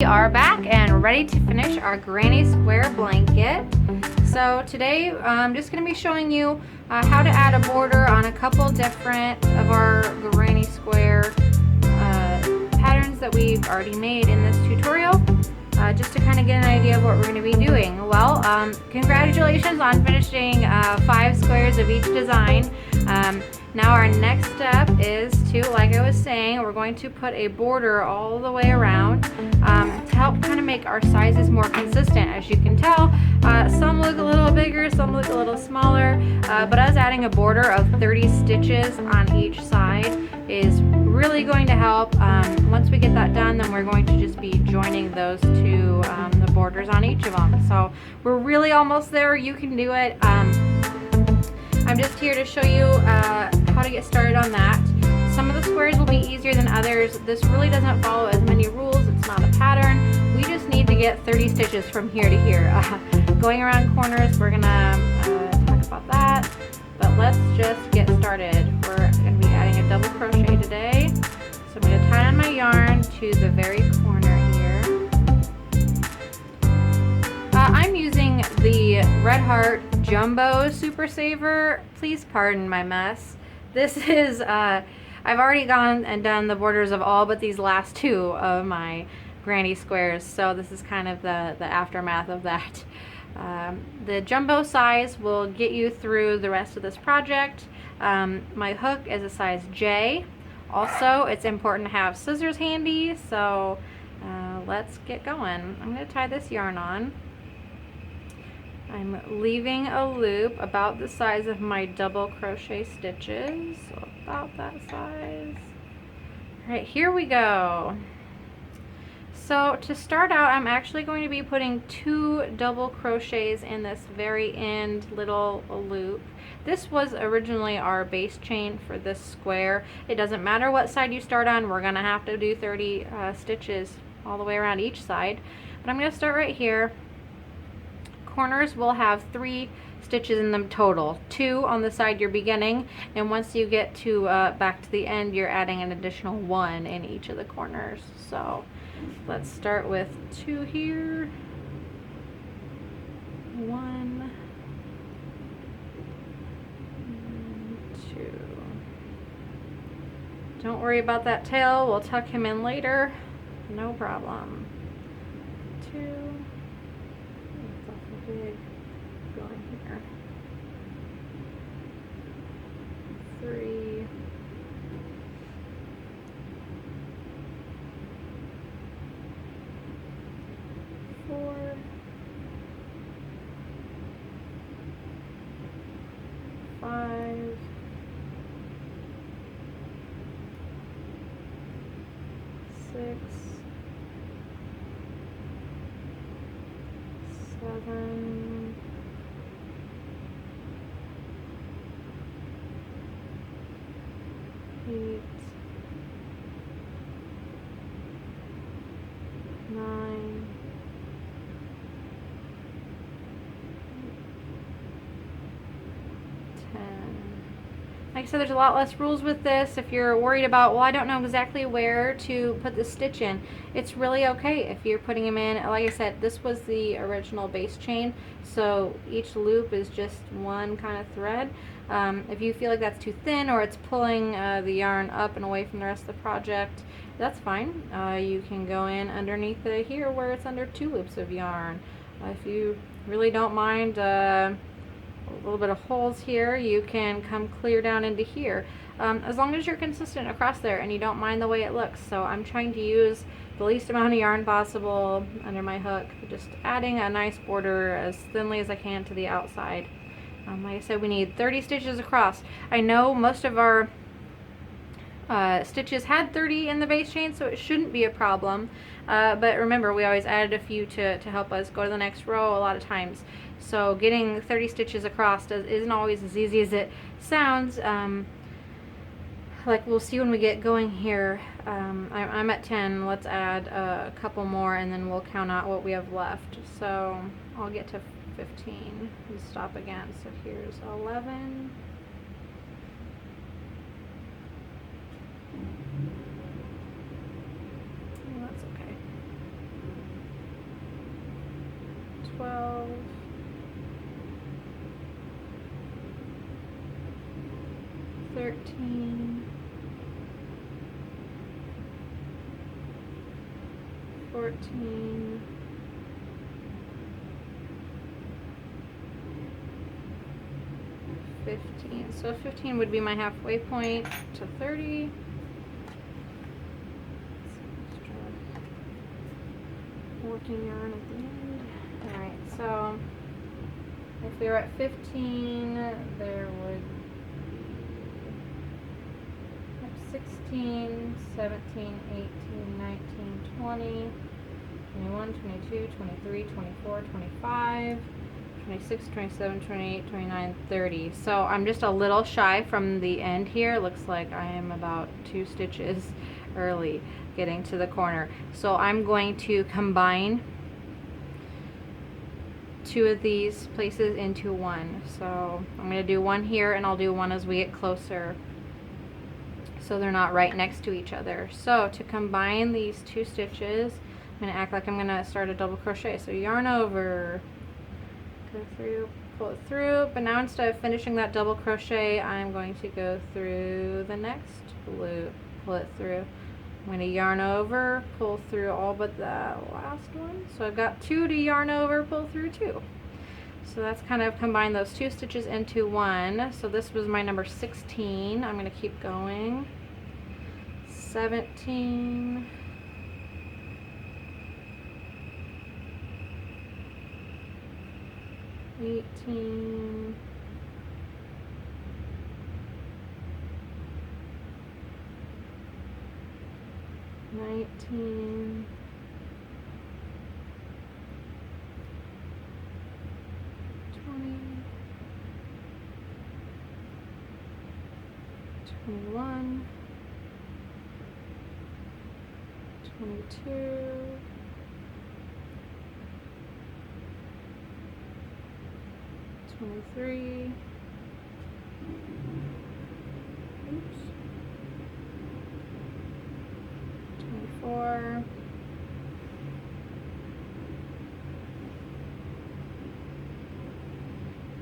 We are back and ready to finish our granny square blanket. So today I'm just going to be showing you how to add a border on a couple different of our granny square patterns that we've already made in this tutorial, just to kind of get an idea of what we're going to be doing. Well, congratulations on finishing 5 squares of each design. Now our next step is to, like I was saying, we're going to put a border all the way around to help kind of make our sizes more consistent. As you can tell, some look a little bigger, some look a little smaller, but us adding a border of 30 stitches on each side is really going to help. Once we get that done, then we're going to just be joining those two, the borders on each of them. So we're really almost there. You can do it. I'm just here to show you how to get started on that. Some of the squares will be easier than others. This really doesn't follow as many rules. It's not a pattern. We just need to get 30 stitches from here to here. Going around corners, we're gonna talk about that. But let's just get started. We're gonna be adding a double crochet today. So I'm gonna tie on my yarn to the very corner here. I'm using the Red Heart Jumbo Super Saver. Please pardon my mess. This is, I've already gone and done the borders of all but these last 2 of my granny squares, so this is kind of the aftermath of that. The jumbo size will get you through the rest of this project. My hook is a size J. Also, it's important to have scissors handy, so let's get going. I'm going to tie this yarn on. I'm leaving a loop about the size of my double crochet stitches, so about that size. All right, here we go. So to start out, I'm actually going to be putting 2 double crochets in this very end little loop. This was originally our base chain for this square. It doesn't matter what side you start on, we're gonna have to do 30 stitches all the way around each side. But I'm gonna start right here. Corners will have 3 stitches in them total, 2 on the side you're beginning, and once you get to back to the end, you're adding an additional 1 in each of the corners. So let's start with 2 here. 1, 2. Don't worry about that tail, we'll tuck him in later, no problem. 2. Big going here. 3. 4. 5. 6. 7, 8, 9, 10. Like I said, there's a lot less rules with this. If you're worried about, well, I don't know exactly where to put the stitch in, it's really okay if you're putting them in. Like I said, this was the original base chain, so each loop is just one kind of thread. If you feel like that's too thin or it's pulling the yarn up and away from the rest of the project, that's fine. You can go in underneath here where it's under 2 loops of yarn. If you really don't mind a little bit of holes here, you can come clear down into here, as long as you're consistent across there and you don't mind the way it looks. So I'm trying to use the least amount of yarn possible under my hook, just adding a nice border as thinly as I can to the outside. Like I said, we need 30 stitches across. I know most of our stitches had 30 in the base chain, so it shouldn't be a problem, but remember, we always added a few to help us go to the next row a lot of times. So getting 30 stitches across isn't always as easy as it sounds. Like we'll see when we get going here. I'm at 10. Let's add a couple more and then we'll count out what we have left. So I'll get to 15 and stop again. So here's 11. That's okay. 12, 13, 14, 15. So 15 would be my halfway point to 30. Working yarn at the end. Alright, so if we were at 15, there would be 16, 17, 18, 19, 20, 21, 22, 23, 24, 25, 26, 27, 28, 29, 30. So I'm just a little shy from the end here. Looks like I am about 2 stitches early getting to the corner. So I'm going to combine 2 of these places into one. So I'm going to do one here, and I'll do one as we get closer, so they're not right next to each other. So to combine these 2 stitches, I'm going to act like I'm going to start a double crochet. So yarn over, go through, pull it through, but now instead of finishing that double crochet, I'm going to go through the next loop, pull it through. I'm going to yarn over, pull through all but the last one. So I've got 2 to yarn over, pull through 2. So that's kind of combine those 2 stitches into one. So this was my number 16. I'm going to keep going. 17. 18. 19. 20. 21. 22. 23. Oops. 24.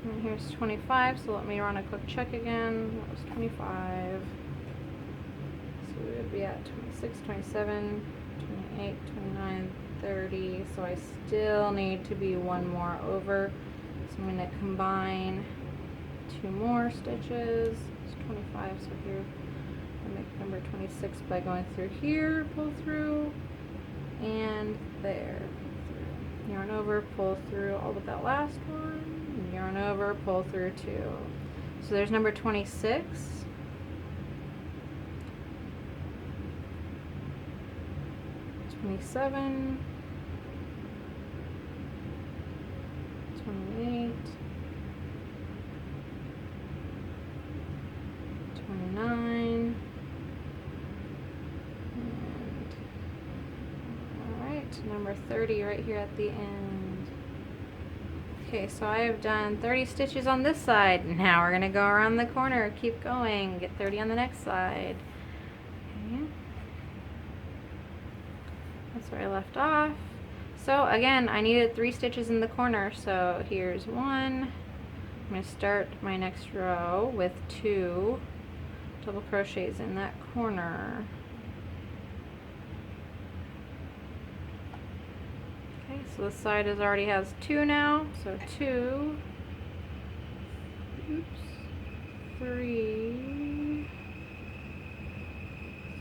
'And here's 25, so let me run a quick check again. That was 25. So we would be at 26, 27, 28, 29, 30. So I still need to be one more over. So I'm going to combine 2 more stitches. It's 25, so here I make number 26 by going through here, pull through, and there, pull through. Yarn over, pull through all but that last one, yarn over, pull through 2. So there's number 26. 27. 28, 29, and alright, number 30 right here at the end. Okay, so I have done 30 stitches on this side. Now we're going to go around the corner, keep going, get 30 on the next side. Okay. That's where I left off. So again, I needed 3 stitches in the corner, so here's 1. I'm going to start my next row with 2 double crochets in that corner. Okay, so this side already has 2 now, so 2, oops, 3,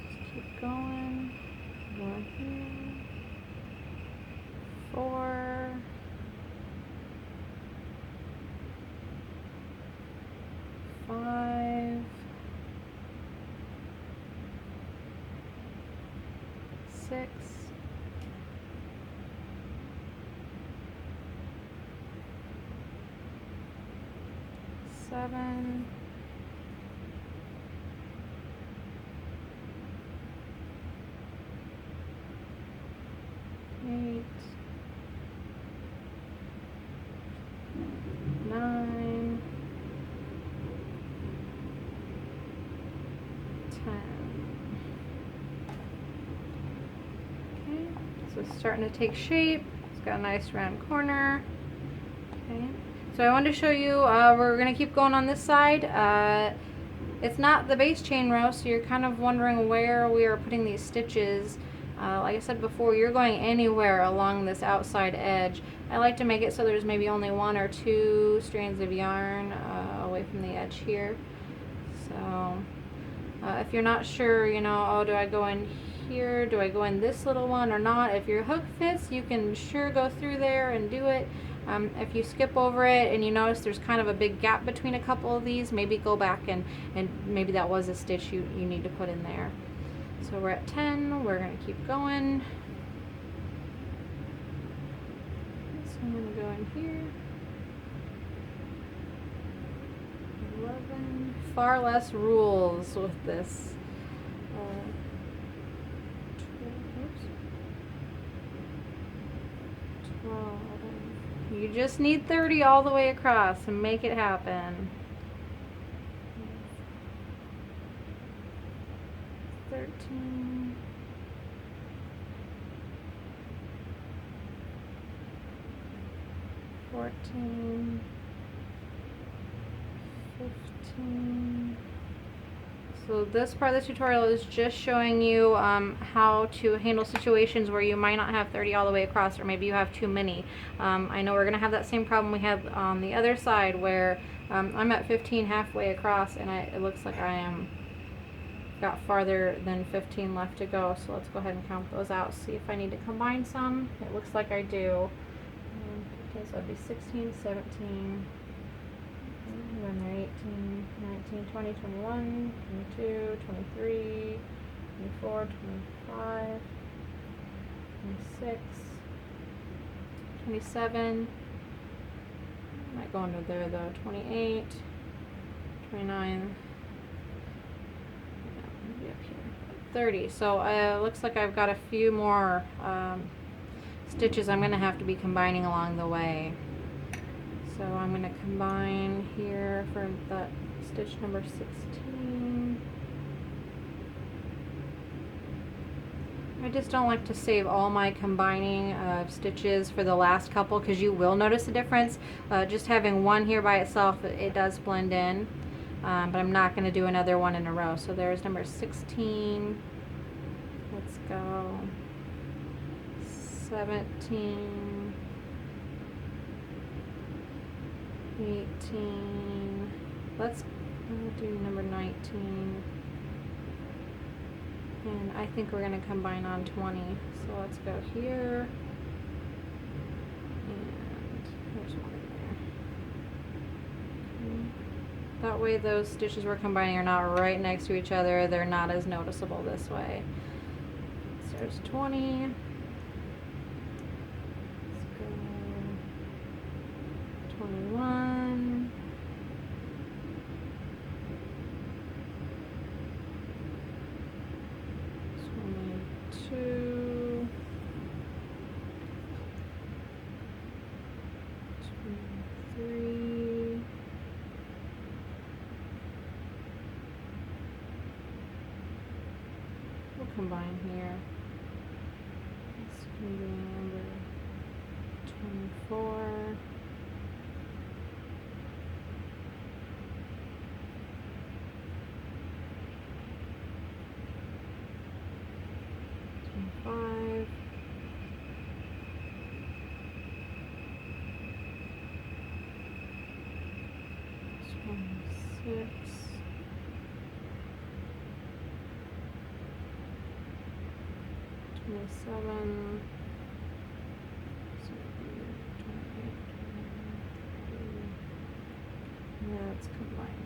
just keep going, 1 here. 4, 5, 6, 7, 8, 9, 10. Okay, so it's starting to take shape. It's got a nice round corner. Okay, so I wanted to show you, we're going to keep going on this side. It's not the base chain row, so you're kind of wondering where we are putting these stitches. Like I said before, you're going anywhere along this outside edge. I like to make it so there's maybe only 1 or 2 strands of yarn away from the edge here. So if you're not sure, you know, oh, do I go in here, do I go in this little one or not? If your hook fits, you can sure go through there and do it. If you skip over it and you notice there's kind of a big gap between a couple of these, maybe go back and maybe that was a stitch you need to put in there. So we're at 10, we're going to keep going. So I'm going to go in here. 11. Far less rules with this. 12. You just need 30 all the way across and make it happen. 13. 14. 15. So this part of the tutorial is just showing you how to handle situations where you might not have 30 all the way across, or maybe you have too many. I know we're going to have that same problem we have on the other side where I'm at 15 halfway across, and it looks like I am got farther than 15 left to go. So let's go ahead and count those out, see if I need to combine some. It looks like I do. Okay, so that'd be 16, 17. When they're 18, 19, 20, 21, 22, 23, 24, 25, 26, 27, might go under there though, 28, 29, maybe up here, 30. So looks like I've got a few more stitches I'm going to have to be combining along the way. So I'm going to combine here for that stitch number 16. I just don't like to save all my combining stitches for the last couple, because you will notice a difference. Just having one here by itself, it does blend in, but I'm not going to do another one in a row. So there's number 16. Let's go. 17. 18. Let's do number 19. And I think we're going to combine on 20. So let's go here. And there's one in there. That way those stitches we're combining are not right next to each other. They're not as noticeable this way. So there's 20. 21, 22, 23, 'We'll combine here. This can be number 24. 25. 26. 27. Yeah, let's combine.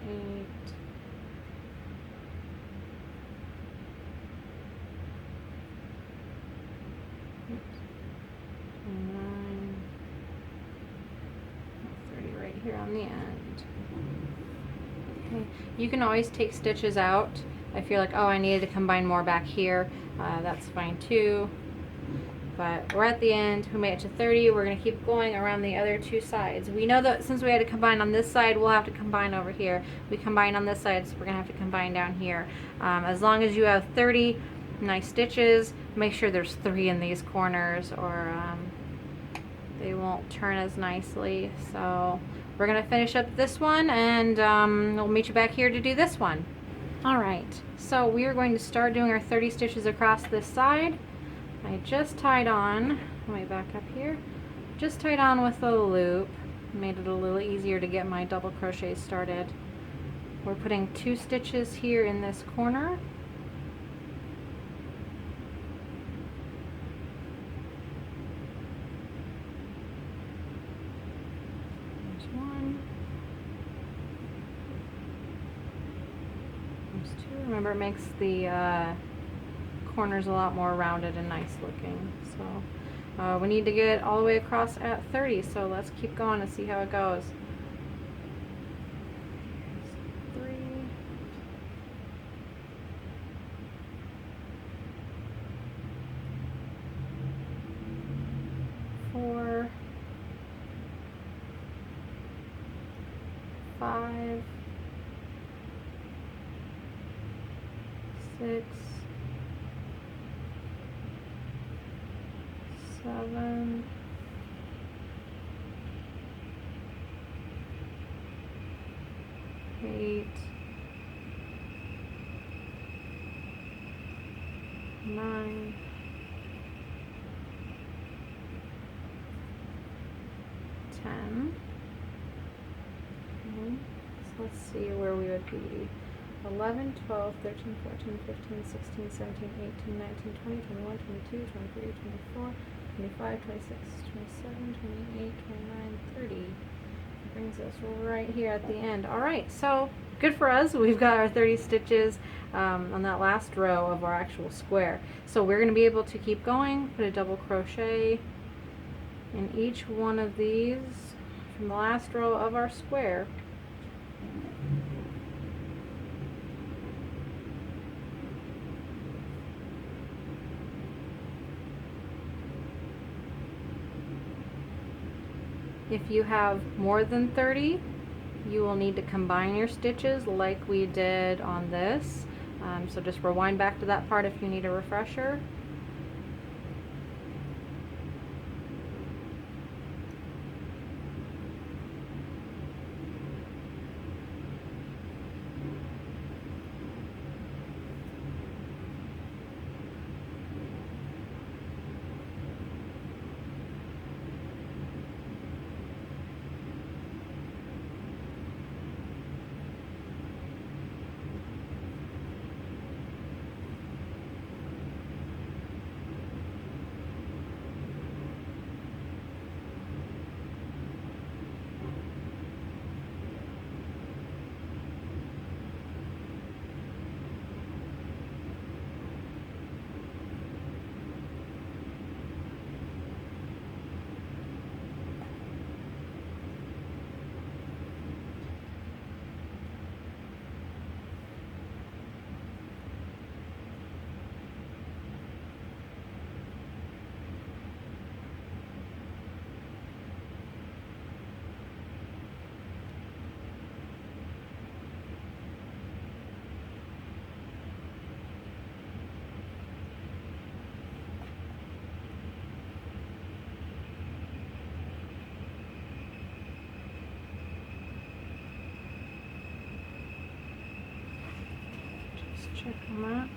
28. 29. 30 right here on the end. Okay. You can always take stitches out if you're like, oh, I needed to combine more back here. That's fine too. But we're at the end. We made it to 30. We're going to keep going around the other two sides. We know that since we had to combine on this side, we'll have to combine over here. We combined on this side, so we're going to have to combine down here. As long as you have 30 nice stitches. Make sure there's 3 in these corners, or they won't turn as nicely. So we're gonna finish up this one, and we'll meet you back here to do this one. All right, so we are going to start doing our 30 stitches across this side. I just tied on, let me back up here, just tied on with a loop, made it a little easier to get my double crochet started. We're putting 2 stitches here in this corner. There's 1. There's 2. Remember, it makes the corners a lot more rounded and nice looking. So we need to get all the way across at 30, so let's keep going and see how it goes. 3, 4, 5, 6, 7, 8, 9, 10. Okay. So let's see where we would be. 11, 12, 13, 14, 15, 16, 17, 18, 19, 20, 21, 22, 23, 24, 25, 26, 27, 28, 29, 30. That brings us right here at the end. All right, so good for us. We've got our 30 stitches on that last row of our actual square. So we're going to be able to keep going, put a double crochet in each one of these from the last row of our square. If you have more than 30, you will need to combine your stitches like we did on this. So just rewind back to that part if you need a refresher. Check them out.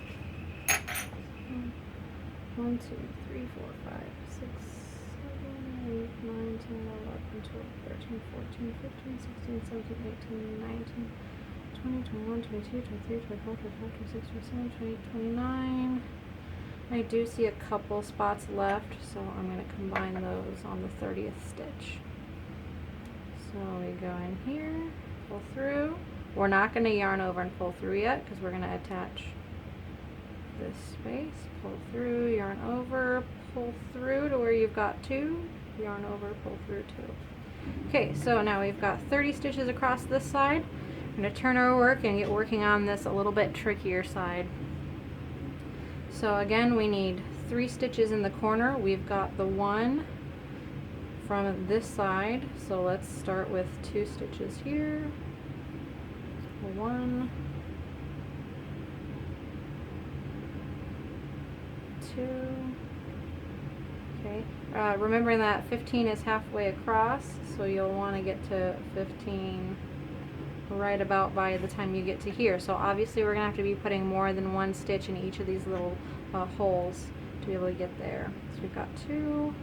1, 2, 3, 4, 5, 6, 7, 8, 9, 10, 11, 12, 13, 14, 15, 16, 17, 18, 19, 20, 21, 22, 23, 24, 25, 26, 27, 28, 29. I do see a couple spots left, so I'm going to combine those on the 30th stitch. So we go in here, pull through. We're not going to yarn over and pull through yet because we're going to attach this space. Pull through, yarn over, pull through to where you've got 2, yarn over, pull through 2. Okay, so now we've got 30 stitches across this side. I'm going to turn our work and get working on this a little bit trickier side. So again, we need 3 stitches in the corner. We've got the 1 from this side, so let's start with 2 stitches here. 1, 2. Okay, remembering that 15 is halfway across, so you'll want to get to 15 right about by the time you get to here. So obviously we're going to have to be putting more than one stitch in each of these little holes to be able to get there. So we've got 2,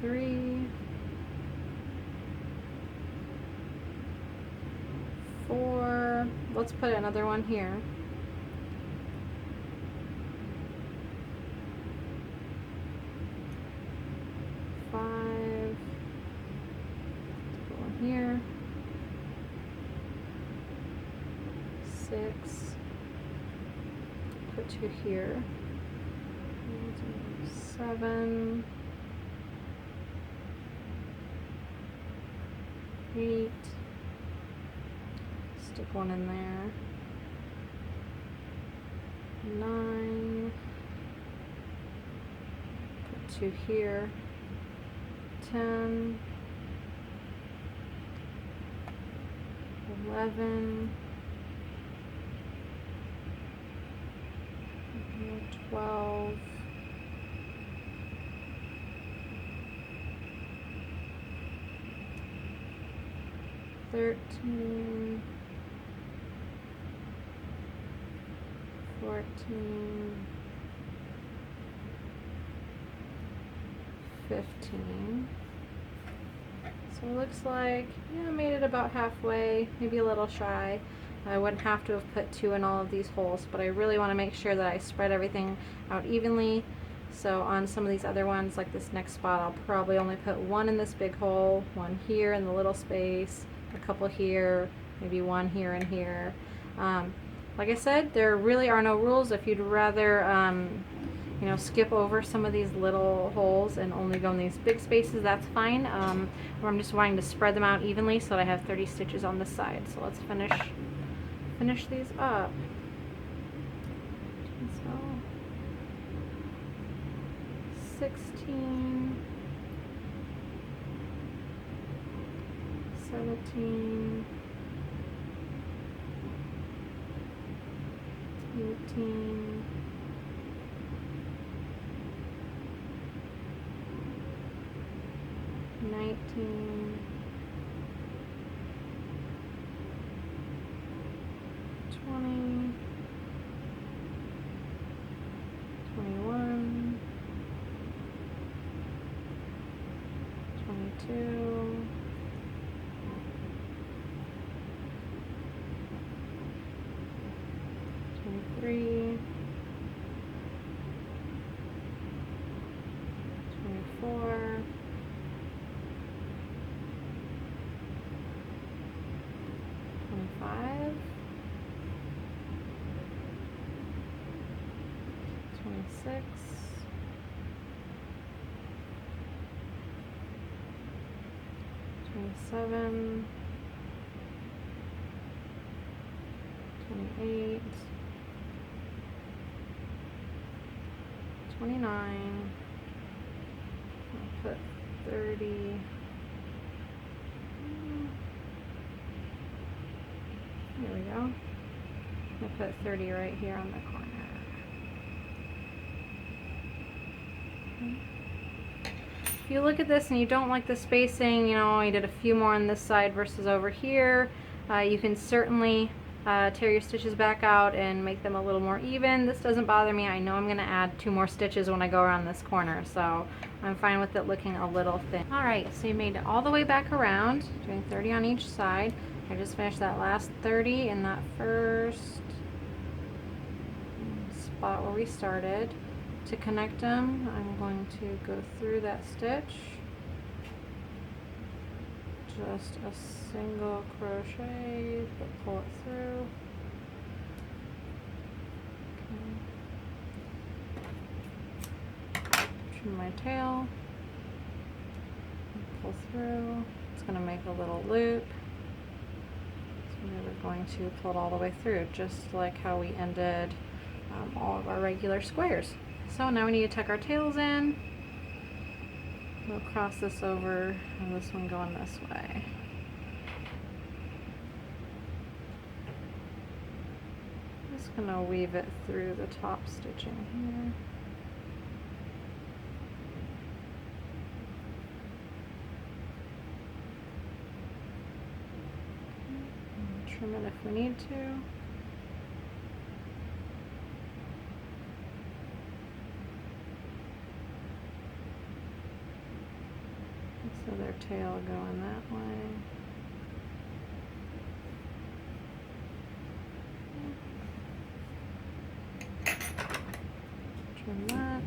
3, 4, let's put another one here. 5, put one here. 6, put 2 here. 7, 8, stick one in there. 9, put 2 here. 10, 11, 12, 13, 14, 15. So it looks like, yeah, I made it about halfway, maybe a little shy. I wouldn't have to have put 2 in all of these holes, but I really want to make sure that I spread everything out evenly. So on some of these other ones, like this next spot, I'll probably only put 1 in this big hole, 1 here in the little space, a couple here, maybe 1 here and here. Like I said, there really are no rules. If you'd rather you know, skip over some of these little holes and only go in these big spaces, that's fine. Or I'm just wanting to spread them out evenly so that I have 30 stitches on this side. So let's finish these up. So 16, 17, 18, 19, 20, 21, 22, 23, 24, 25, 26, 27, 28, 29, I'll put 30, there we go. I'll put 30 right here on the corner. If you look at this and you don't like the spacing, you know, I did a few more on this side versus over here, you can certainly tear your stitches back out and make them a little more even. This doesn't bother me. I know I'm going to add 2 more stitches when I go around this corner, so I'm fine with it looking a little thin. Alright, so you made it all the way back around, doing 30 on each side. I just finished that last 30 in that first spot where we started. To connect them, I'm going to go through that stitch, just a single crochet, but pull it through. Okay. Trim my tail, pull through. It's going to make a little loop. So we're going to pull it all the way through, just like how we ended all of our regular squares. So now we need to tuck our tails in. We'll cross this over and this one going this way. just going to weave it through the top stitching here. Trim it if we need to. So their tail going that way. Trim that.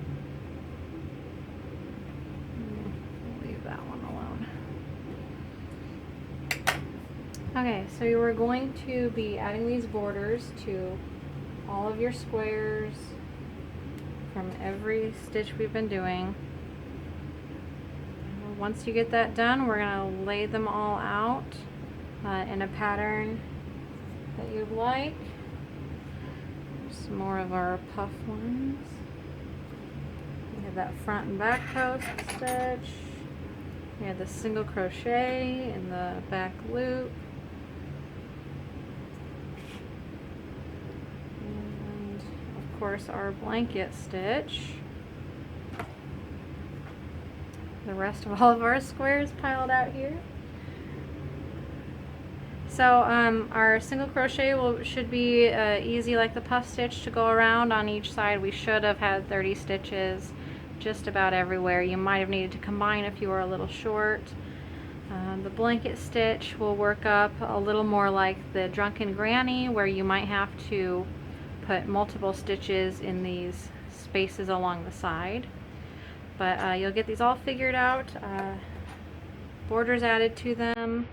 We'll leave that one alone. Okay, so you are going to be adding these borders to all of your squares from every stitch we've been doing. Once you get that done, we're going to lay them all out in a pattern that you'd like. Some more of our puff ones. We have that front and back post stitch. We have the single crochet in the back loop. And of course our blanket stitch. The rest of all of our squares piled out here. So our single crochet should be easy like the puff stitch to go around on each side. We should have had 30 stitches just about everywhere. You might have needed to combine if you were a little short. The blanket stitch will work up a little more like the Drunken Granny, where you might have to put multiple stitches in these spaces along the side. But you'll get these all figured out, borders added to them,